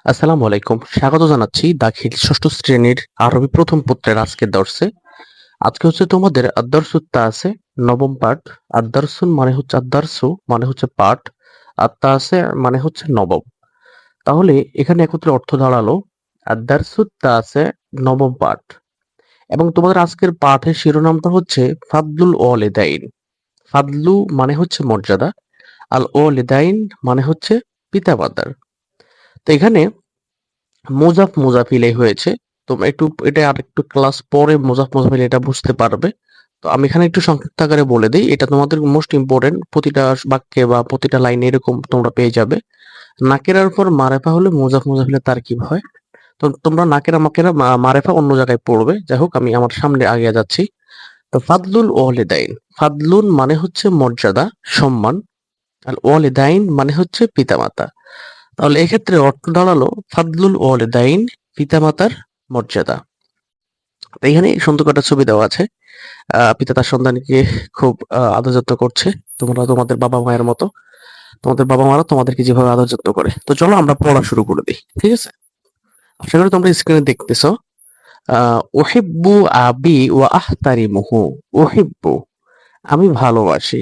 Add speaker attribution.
Speaker 1: আসসালামু আলাইকুম। স্বাগত জানাচ্ছি দাখিল ষষ্ঠ শ্রেণীর আরবি প্রথম পত্রের আজকের দর্শে। আজকে হচ্ছে তোমাদের আদ-দারসুত তাসে নবম পাঠ। আদ-দারসুন মানে হচ্ছে আদ-দারসু মানে হচ্ছে পাঠ, আর তাসে মানে হচ্ছে নবম। তাহলে এখানে একত্রে অর্থ দাঁড়ালো আদ-দারসুত তাসে নবম পাঠ। এবং তোমাদের আজকের পাঠের শিরোনামটা হচ্ছে ফাদলুল ওয়ালিদাইন। ফাদলু মানে হচ্ছে মর্যাদা, আল ওয়ালিদাইন মানে হচ্ছে পিতামাতার। তো এখানে মোজাফ মোজাফিলাই হয়েছে। তোমরা একটু এটা আরেকটু ক্লাস পরে মোজাফ মোজাফিল এটা বুঝতে পারবে। তো আমি এখানে একটু সংক্ষিপ্ত আকারে বলে দিই। এটা তোমাদের মোস্ট ইম্পোর্টেন্ট, প্রতিটা বাক্যে বা প্রতিটা লাইনে এরকম তোমরা পেয়ে যাবে। নাকেরার উপর মারেফা হলে মোজাফ মোজাফিলের তারকিব হয়। তো তোমরা নাকেরা মাকেরা মারেফা অন্য জায়গায় পড়বে। যাই হোক, আমি আমার সামনে আগে যাচ্ছি। তো ফাদলুল ওয়ালিদাইন, ফাদলুন মানে হচ্ছে মর্যাদা, সম্মান, আর ওয়ালিদাইন মানে হচ্ছে পিতামাতা। তাহলে এক্ষেত্রে অর্থ দাঁড়ালো ফাদলুল ওয়ালিদাইন, পিতামাতার মর্যাদা। তো এখানে সুন্দর একটা ছবি দেওয়া আছে। পিতা তার সন্তানকে খুব আদর যত্ন করছে। তোমরা তোমাদের বাবা মায়ের মতো, তোমাদের বাবা মারা তোমাদেরকে যেভাবে আদর যত্ন করে। তো চলো আমরা পড়া শুরু করে দিই, ঠিক আছে? আশা করি তোমরা স্ক্রিনে দেখতেছো। উহিব্বু আবি ওয়া আহতারিমুহু। উহিব্বু আমি ভালোবাসি,